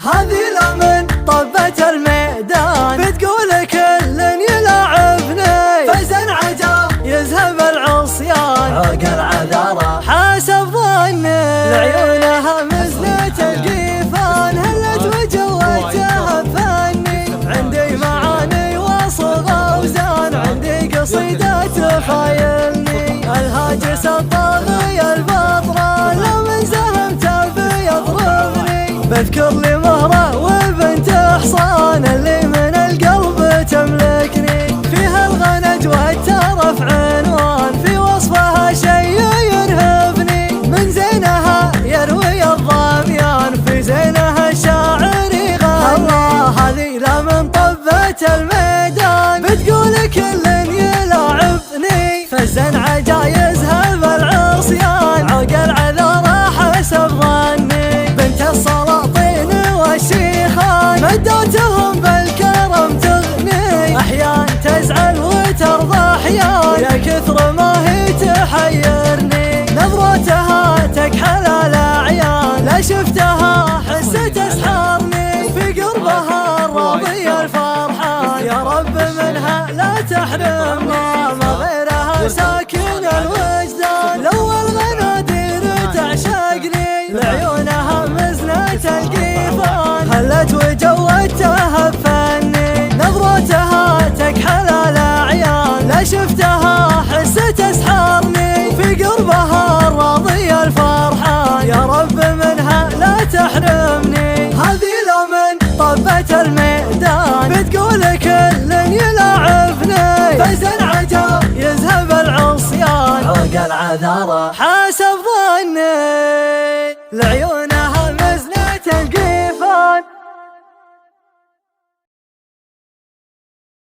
هذه لو من طبة الميدان بتقول كل يلاعبني، فزن عجب يذهب العصيان عقل عذاره حسب ظني. لعيونها مزنة الجيفان هلت وجوتها بفني، عندي معاني وصغى وزان، عندي قصيدة تخايلني. الهاجس الطاغي البطرة لو من زهمته بيضربني، بذكر لي مهرة وبنت حصان اللي من القلب تملكني. فيها الغنج والترف عنوان، في وصفها شيء يرهبني. من زينها يروي الظبيان، في زينها الشاعر يغني. الله هذه لا من طبة الميدان بتقول كل يلاعبني، فزن عجايزها بالعصيان عقل عذاره حسب ظني. بنت السلاطين والشيخان مدوتهم بالكرم تغني، احيان تزعل وترضى احيان، يا كثر ما هي تحيرني. نظرتها تكحل الاعيان، لا شفتها حسة تسحرني. في قربها الراضي الفرحان، يا رب منها لا تحرمني. ما غيرها ساكن الوجدان، لو الغنادير تعشقني. لعيونها مزنة القيفان هلت وجوتها بفني، نظرتها تكحل الاعيان، لا شفتها حسة تسحرني. في قربها الراضي الفرحان، يا رب منها لا تحرمني. هذه لو من طبة الميدان بتقول كل يلاعبني، فزن عجب يذهب العصيان عقل عذاره